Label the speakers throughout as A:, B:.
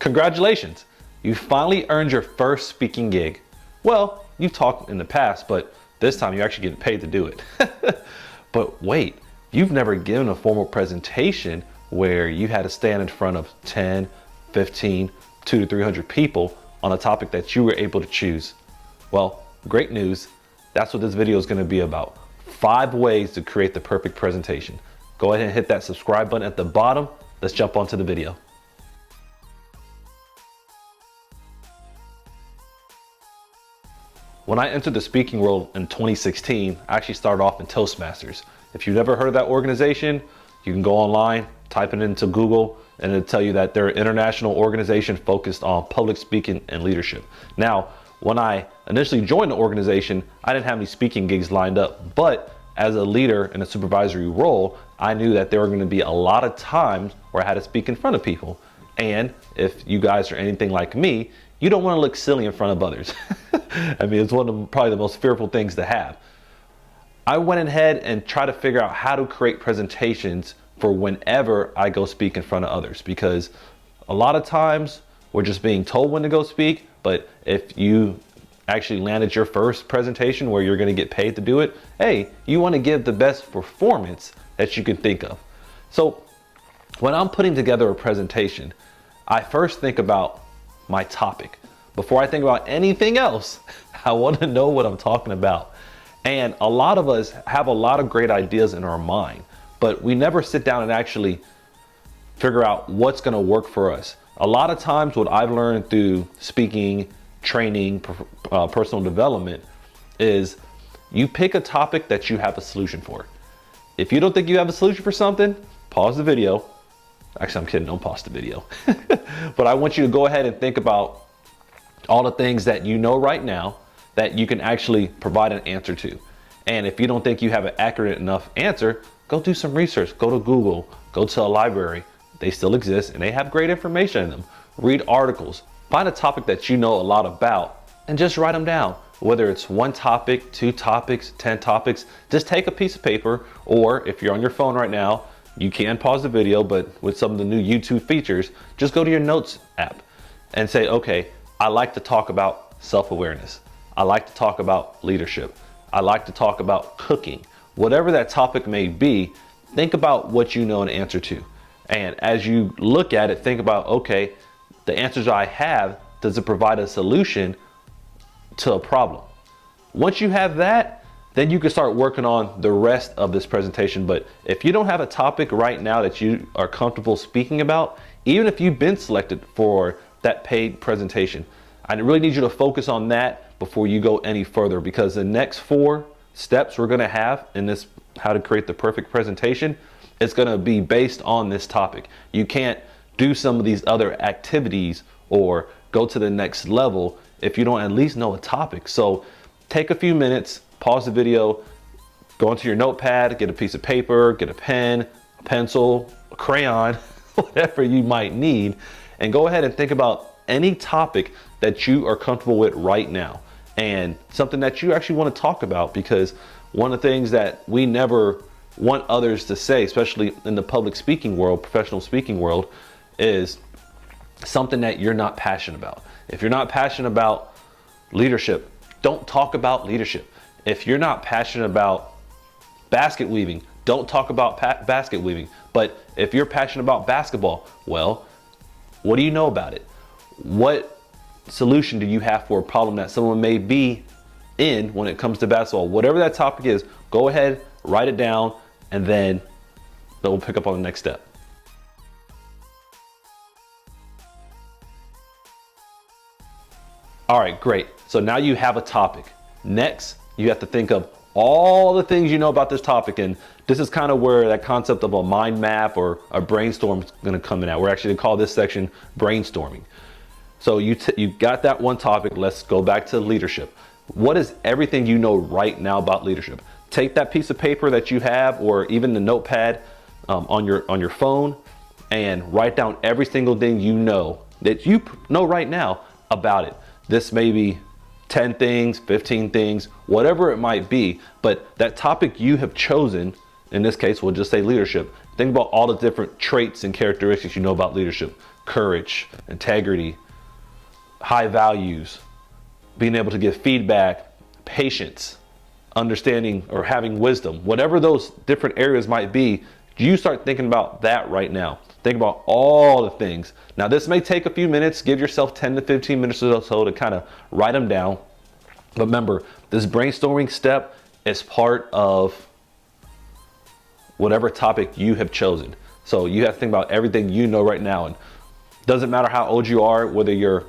A: Congratulations, you finally earned your first speaking gig. Well, you've talked in the past, but this time you're actually getting paid to do it. But wait, you've never given a formal presentation where you had to stand in front of 10, 15, 200 to 300 people on a topic that you were able to choose. Well, great news. That's what this video is going to be about. 5 ways to create the perfect presentation. Go ahead and hit that subscribe button at the bottom. Let's jump onto the video. When I entered the speaking world in 2016, I actually started off in Toastmasters. If you've never heard of that organization, you can go online, type it into Google, and it'll tell you that they're an international organization focused on public speaking and leadership. Now, when I initially joined the organization, I didn't have any speaking gigs lined up, but as a leader in a supervisory role, I knew that there were going to be a lot of times where I had to speak in front of people. And if you guys are anything like me, you don't want to look silly in front of others. I mean, it's one of probably the most fearful things to have. I went ahead and tried to figure out how to create presentations for whenever I go speak in front of others, because a lot of times we're just being told when to go speak, but if you actually landed your first presentation where you're going to get paid to do it, hey, you want to give the best performance that you can think of. So when I'm putting together a presentation, I first think about my topic. Before I think about anything else, I want to know what I'm talking about. And a lot of us have a lot of great ideas in our mind, but we never sit down and actually figure out what's going to work for us. A lot of times what I've learned through speaking, training, personal development is you pick a topic that you have a solution for. If you don't think you have a solution for something, pause the video. Actually, I'm kidding, don't pause the video. But I want you to go ahead and think about all the things that you know right now that you can actually provide an answer to. And if you don't think you have an accurate enough answer, go do some research. Go to Google, go to a library. They still exist and they have great information in them. Read articles, find a topic that you know a lot about and just write them down. Whether it's 1 topic, 2 topics, 10 topics, just take a piece of paper, or if you're on your phone right now, you can pause the video, but with some of the new YouTube features, just go to your notes app and say, okay, I like to talk about self-awareness. I like to talk about leadership. I like to talk about cooking. Whatever that topic may be, think about what you know an answer to. And as you look at it, think about, okay, the answers I have, does it provide a solution to a problem? Once you have that, then you can start working on the rest of this presentation. But if you don't have a topic right now that you are comfortable speaking about, even if you've been selected for that paid presentation, I really need you to focus on that before you go any further, because the next 4 steps we're going to have in this how to create the perfect presentation, it's going to be based on this topic. You can't do some of these other activities or go to the next level if you don't at least know a topic. So take a few minutes, pause the video, go into your notepad, get a piece of paper, get a pen, a pencil, a crayon, whatever you might need, and go ahead and think about any topic that you are comfortable with right now and something that you actually want to talk about, because one of the things that we never want others to say, especially in the public speaking world, professional speaking world, is something that you're not passionate about. If you're not passionate about leadership, don't talk about leadership. If you're not passionate about basket weaving, don't talk about basket weaving. But if you're passionate about basketball, well, what do you know about it? What solution do you have for a problem that someone may be in when it comes to basketball? Whatever that topic is, go ahead, write it down, and then we'll pick up on the next step. All right, great. So now you have a topic. Next, you have to think of all the things you know about this topic. And this is kind of where that concept of a mind map or a brainstorm is going to come in at. We're actually going to call this section brainstorming. So you got that one topic. Let's go back to leadership. What is everything you know right now about leadership? Take that piece of paper that you have, or even the notepad on your phone, and write down every single thing you know right now about it. This may be 10 things, 15 things, whatever it might be, but that topic you have chosen, in this case, we'll just say leadership. Think about all the different traits and characteristics you know about leadership. courage, integrity, high values, being able to give feedback, patience, understanding or having wisdom, whatever those different areas might be, you start thinking about that right now. Think about all the things. Now, this may take a few minutes. Give yourself 10 to 15 minutes or so to kind of write them down. But remember, this brainstorming step is part of whatever topic you have chosen. So you have to think about everything you know right now. And it doesn't matter how old you are, whether you're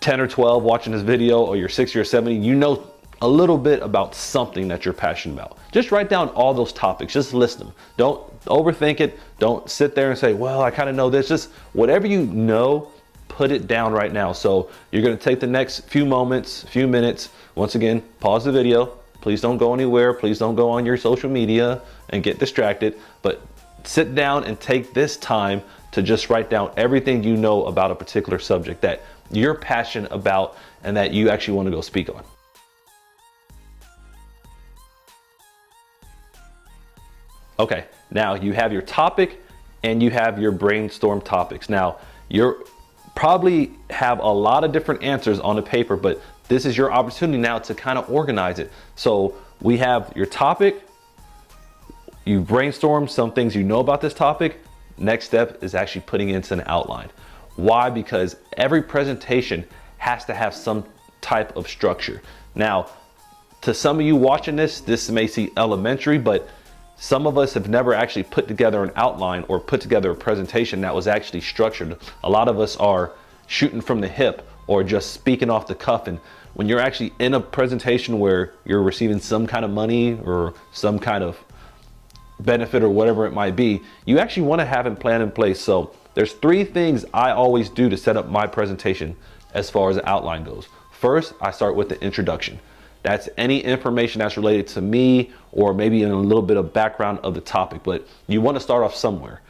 A: 10 or 12 watching this video or you're 60 or 70, you know a little bit about something that you're passionate about. Just write down all those topics, just list them. Don't overthink it. Don't sit there and say, well, I kind of know this. Just whatever you know, put it down right now. So you're going to take the next few minutes. Once again, pause the video. Please don't go anywhere. Please don't go on your social media and get distracted, but sit down and take this time to just write down everything you know about a particular subject that you're passionate about and that you actually want to go speak on. Okay, now you have your topic and you have your brainstorm topics. Now, you're probably have a lot of different answers on the paper, but this is your opportunity now to kind of organize it. So we have your topic, you brainstorm some things you know about this topic. Next step is actually putting it into an outline. Why? Because every presentation has to have some type of structure. Now, to some of you watching this may seem elementary, but some of us have never actually put together an outline or put together a presentation that was actually structured. A lot of us are shooting from the hip or just speaking off the cuff. And when you're actually in a presentation where you're receiving some kind of money or some kind of benefit or whatever it might be, you actually want to have a plan in place. So there's 3 things I always do to set up my presentation as far as the outline goes. First, I start with the introduction. That's any information that's related to me or maybe in a little bit of background of the topic, but you want to start off somewhere.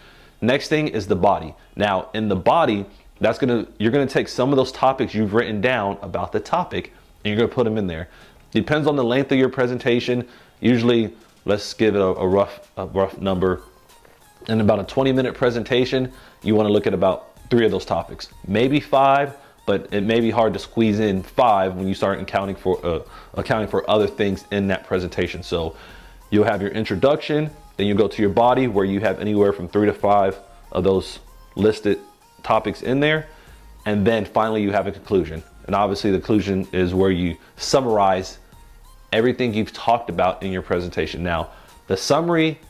A: Next thing is the body. Now, in the body, you're gonna take some of those topics you've written down about the topic and you're gonna put them in there. Depends on the length of your presentation. Usually, let's give it a rough number. In about a 20-minute presentation, you want to look at about 3 of those topics, maybe 5. But it may be hard to squeeze in 5 when you start accounting for other things in that presentation. So you'll have your introduction, then you go to your body where you have anywhere from 3 to 5 of those listed topics in there. And then finally you have a conclusion. And obviously the conclusion is where you summarize everything you've talked about in your presentation. Now, the summary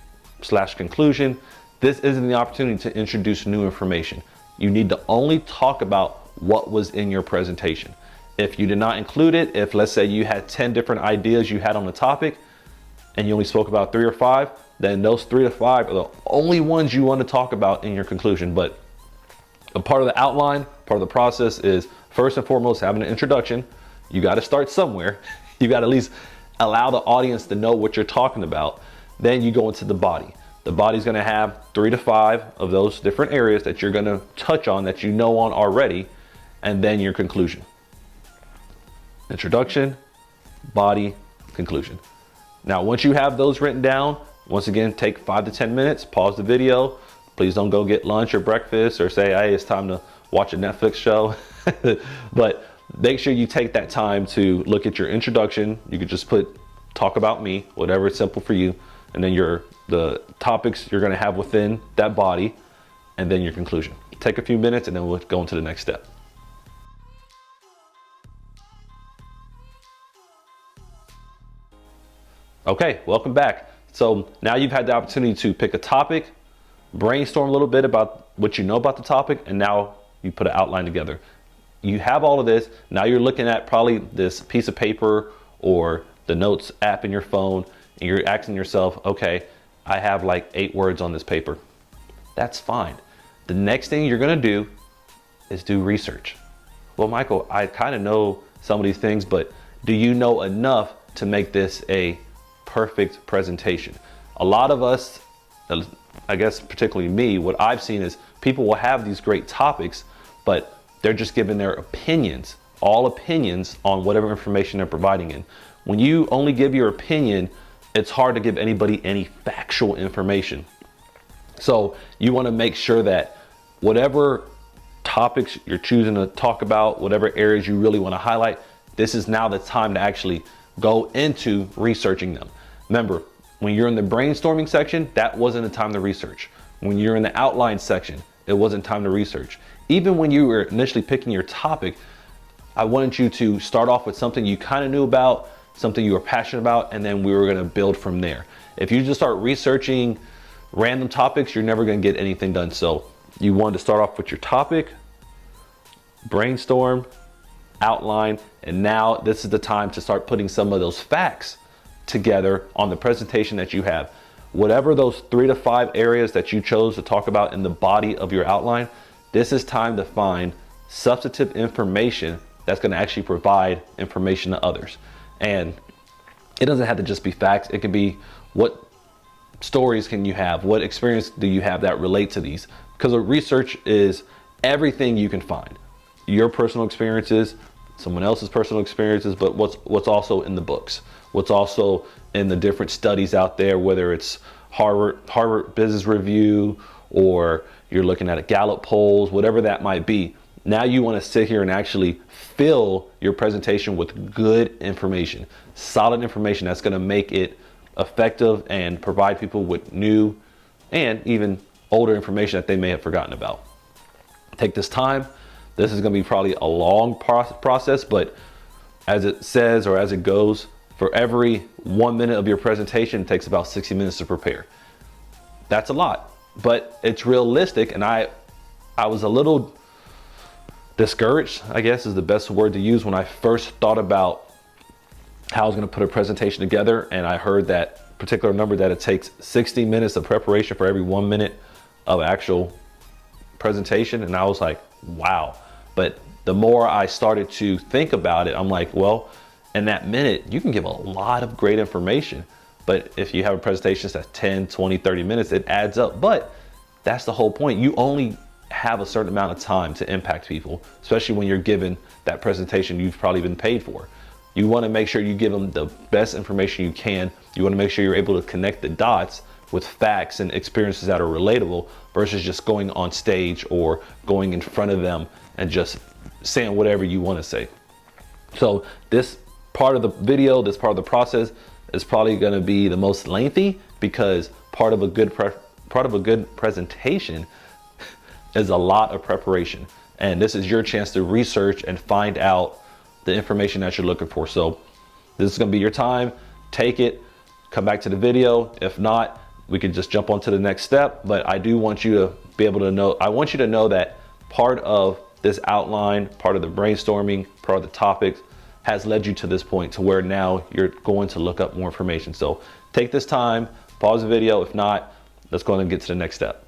A: / conclusion, this isn't the opportunity to introduce new information. You need to only talk about what was in your presentation. If you did not include it, if let's say you had 10 different ideas you had on the topic and you only spoke about 3 or 5, then those 3 to 5 are the only ones you want to talk about in your conclusion. But a part of the outline, part of the process is first and foremost having an introduction. You got to start somewhere. You got to at least allow the audience to know what you're talking about. Then you go into the body. The body's going to have 3 to 5 of those different areas that you're going to touch on that you know on already. And then your conclusion. Introduction, body, conclusion. Now, once you have those written down, once again, take 5 to 10 minutes, pause the video. Please don't go get lunch or breakfast or say, hey, it's time to watch a Netflix show. But make sure you take that time to look at your introduction. You could just put talk about me, whatever is simple for you. And then the topics you're going to have within that body, and then your conclusion. Take a few minutes and then we'll go into the next step. Okay, welcome back. So now you've had the opportunity to pick a topic, brainstorm a little bit about what you know about the topic, and now you put an outline together. You have all of this. Now you're looking at probably this piece of paper or the notes app in your phone, and you're asking yourself, okay, I have like 8 words on this paper. That's fine. The next thing you're gonna do is do research. Well, Michael, I kind of know some of these things, but do you know enough to make this a perfect presentation? A lot of us, I guess particularly me, what I've seen is people will have these great topics, but they're just giving their opinions, all opinions on whatever information they're providing in. When you only give your opinion, it's hard to give anybody any factual information. So you want to make sure that whatever topics you're choosing to talk about, whatever areas you really want to highlight, this is now the time to actually go into researching them. Remember, when you're in the brainstorming section, that wasn't a time to research. When you're in the outline section, it wasn't time to research. Even when you were initially picking your topic, I wanted you to start off with something you kind of knew about, something you were passionate about, and then we were going to build from there. If you just start researching random topics, you're never going to get anything done. So you wanted to start off with your topic, brainstorm, outline, and now this is the time to start putting some of those facts together on the presentation that you have. Whatever those 3 to 5 areas that you chose to talk about in the body of your outline, this is time to find substantive information that's going to actually provide information to others. And it doesn't have to just be facts. It can be, what stories can you have? What experience do you have that relate to these? Because research is everything you can find. Your personal experiences, someone else's personal experiences, but what's also in the books, what's also in the different studies out there, whether it's Harvard Business Review, or you're looking at a Gallup polls, whatever that might be. Now you want to sit here and actually fill your presentation with good information, solid information that's going to make it effective and provide people with new and even older information that they may have forgotten about. Take this time. This is going to be probably a long process, but as it says, or as it goes, for every 1 minute of your presentation, it takes about 60 minutes to prepare. That's a lot, but it's realistic. And I was a little discouraged, I guess is the best word to use, when I first thought about how I was going to put a presentation together, and I heard that particular number, that it takes 60 minutes of preparation for every 1 minute of actual presentation. And I was like, wow. But the more I started to think about it, I'm like, well, in that minute, you can give a lot of great information. But if you have a presentation that's 10, 20, 30 minutes, it adds up. But that's the whole point. You only have a certain amount of time to impact people, especially when you're given that presentation you've probably been paid for. You want to make sure you give them the best information you can. You want to make sure you're able to connect the dots with facts and experiences that are relatable, versus just going on stage or going in front of them and just saying whatever you want to say. So this part of the video, this part of the process is probably going to be the most lengthy, because part of a good presentation is a lot of preparation. And this is your chance to research and find out the information that you're looking for. So this is going to be your time. Take it, come back to the video. If not, we could just jump on to the next step. But I do want you to be able to know, I want you to know that part of this outline, part of the brainstorming, part of the topics has led you to this point, to where now you're going to look up more information. So take this time, pause the video. If not, let's go ahead and get to the next step.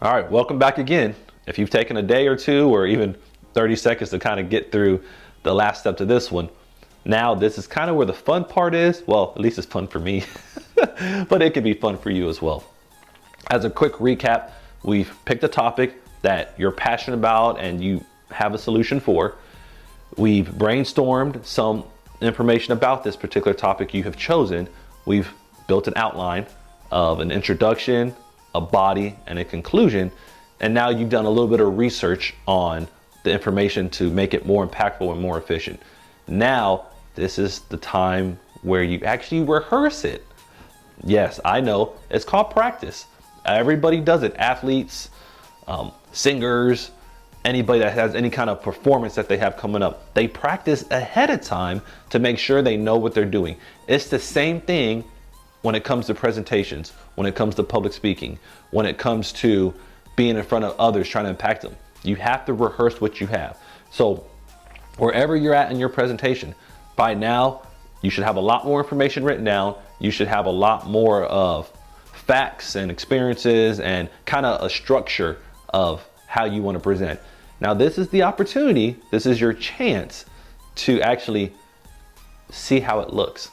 A: All right, welcome back again. If you've taken a day or two, or even 30 seconds to kind of get through the last step to this one, now this is kind of where the fun part is. Well, at least it's fun for me, but it can be fun for you as well. As a quick recap, we've picked a topic that you're passionate about and you have a solution for. We've brainstormed some information about this particular topic you have chosen. We've built an outline of an introduction, a body, and a conclusion. And now you've done a little bit of research on the information to make it more impactful and more efficient. Now, this is the time where you actually rehearse it. Yes, I know, it's called practice. Everybody does it. Athletes, singers, anybody that has any kind of performance that they have coming up, they practice ahead of time to make sure they know what they're doing. It's the same thing when it comes to presentations, when it comes to public speaking, when it comes to being in front of others, trying to impact them. You have to rehearse what you have. So wherever you're at in your presentation, by now, you should have a lot more information written down. You should have a lot more of facts and experiences and kind of a structure of how you want to present. Now, this is the opportunity. This is your chance to actually see how it looks.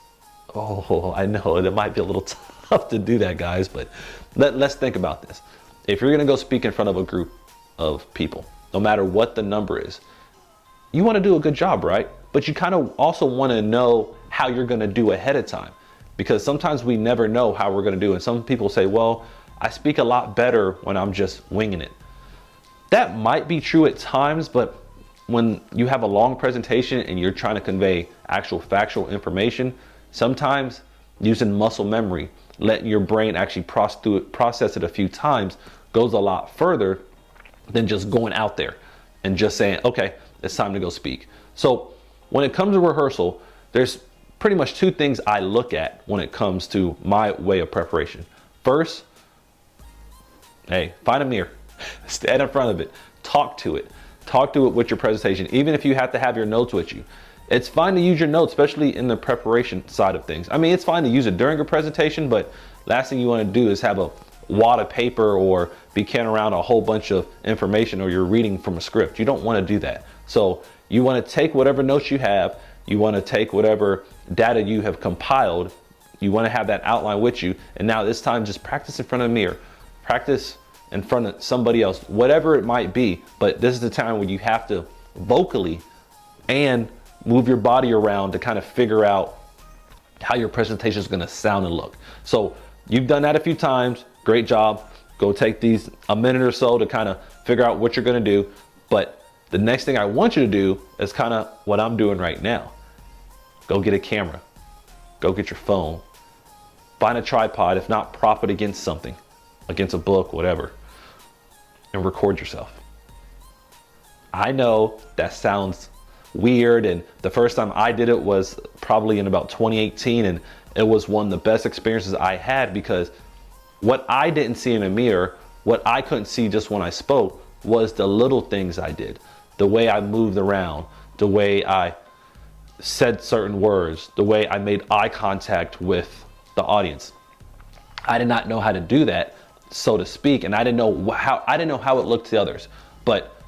A: Oh, I know it might be a little tough to do that, guys, but let's think about this. If you're going to go speak in front of a group of people, no matter what the number is, you want to do a good job, right? But you kind of also want to know how you're going to do ahead of time. because sometimes we never know how we're going to do. And some people say, well, I speak a lot better when I'm just winging it. That might be true at times, but when you have a long presentation and you're trying to convey actual factual information, sometimes using muscle memory, letting your brain actually process it a few times, goes a lot further than just going out there and just saying, okay, it's time to go speak. So when it comes to rehearsal, there's pretty much two things I look at when it comes to my way of preparation. First, hey, find a mirror, stand in front of it, talk to it with your presentation, even if you have to have your notes with you. It's fine to use your notes, especially in the preparation side of things. I mean, it's fine to use it during a presentation, but last thing you want to do is have a wad of paper or be carrying around a whole bunch of information, or you're reading from a script. You don't want to do that. So you want to take whatever notes you have, you want to take whatever data you have compiled, you want to have that outline with you, and now this time just practice in front of a mirror, practice in front of somebody else, whatever it might be. But this is the time when you have to vocally and move your body around to kind of figure out how your presentation is going to sound and look. So you've done that a few times, great job. Go take these a minute or so to kind of figure out what you're going to do. But the next thing I want you to do is kind of what I'm doing right now. Go get a camera, go get your phone, find a tripod, if not, prop it against something, against a book, whatever, and record yourself. I know that sounds weird, and the first time I did it was probably in about 2018, and it was one of the best experiences I had, because what I didn't see in a mirror, what I couldn't see just when I spoke, was the little things I did, the way I moved around, the way I said certain words, the way I made eye contact with the audience. I did not know how to do that, so to speak, and I didn't know how it looked to others. But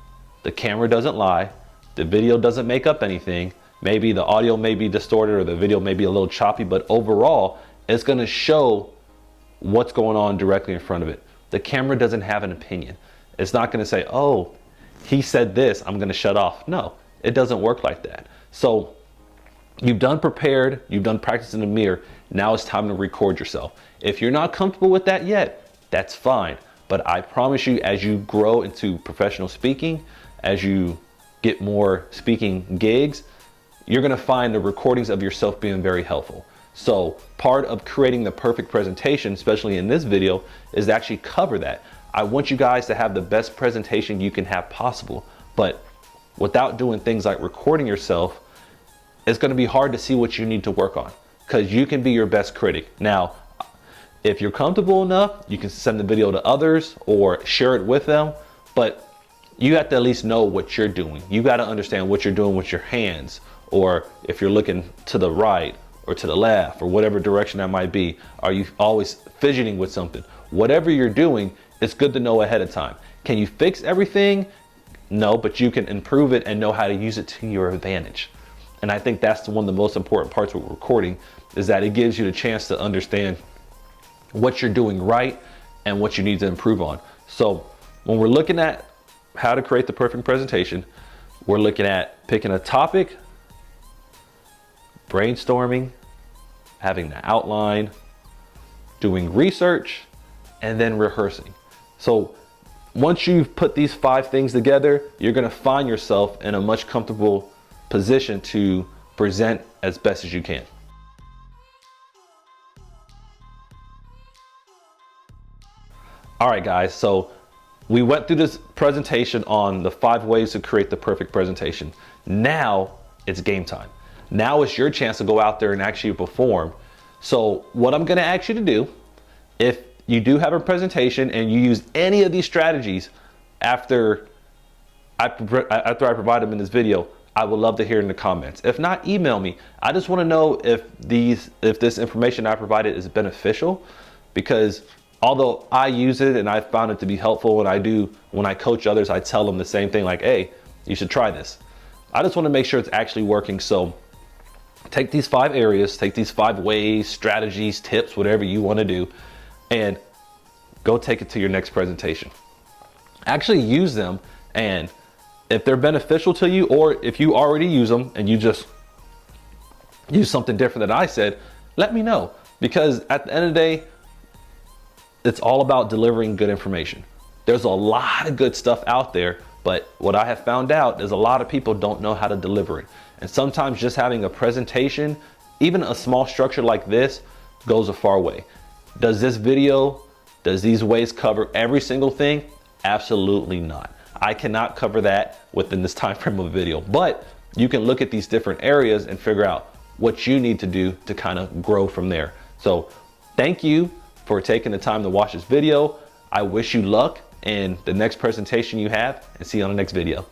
A: the camera doesn't lie, the video doesn't make up anything. Maybe the audio may be distorted or the video may be a little choppy, but overall it's going to show what's going on directly in front of it. The camera doesn't have an opinion. It's not going to say, oh, he said this, I'm going to shut off. No, it doesn't work like that. So you've done prepared, you've done practice in the mirror. Now it's time to record yourself. If you're not comfortable with that yet, that's fine. But I promise you, as you grow into professional speaking, as you get more speaking gigs, you're going to find the recordings of yourself being very helpful. So part of creating the perfect presentation, especially in this video, is to actually cover that. I want you guys to have the best presentation you can have possible, but without doing things like recording yourself, it's going to be hard to see what you need to work on, because you can be your best critic. Now, if you're comfortable enough, you can send the video to others or share it with them, but you have to at least know what you're doing. You got to understand what you're doing with your hands, or if you're looking to the right or to the left or whatever direction that might be. Are you always fidgeting with something? Whatever you're doing, it's good to know ahead of time. Can you fix everything? No, but you can improve it and know how to use it to your advantage. And I think that's one of the most important parts with recording, is that it gives you the chance to understand what you're doing right and what you need to improve on. So when we're looking at how to create the perfect presentation, we're looking at picking a topic, brainstorming, having the outline, doing research, and then rehearsing. So once you've put these 5 things together, you're going to find yourself in a much comfortable position to present as best as you can. All right, guys, so we went through this presentation on the 5 ways to create the perfect presentation. Now it's game time. Now it's your chance to go out there and actually perform. So what I'm going to ask you to do, if you do have a presentation and you use any of these strategies after I provide them in this video, I would love to hear in the comments. If not, email me. I just want to know if this information I provided is beneficial, because although I use it and I found it to be helpful, and when I coach others, I tell them the same thing, like, hey, you should try this. I just want to make sure it's actually working. So take these 5 areas, take these 5 ways, strategies, tips, whatever you want to do, and go take it to your next presentation. Actually use them, and if they're beneficial to you, or if you already use them and you just use something different than I said, let me know. Because at the end of the day, it's all about delivering good information. There's a lot of good stuff out there, but what I have found out is a lot of people don't know how to deliver it. And sometimes just having a presentation, even a small structure like this, goes a far way. Does these ways cover every single thing? Absolutely not. I cannot cover that within this time frame of a video, but you can look at these different areas and figure out what you need to do to kind of grow from there. So thank you for taking the time to watch this video. I wish you luck in the next presentation you have, and see you on the next video.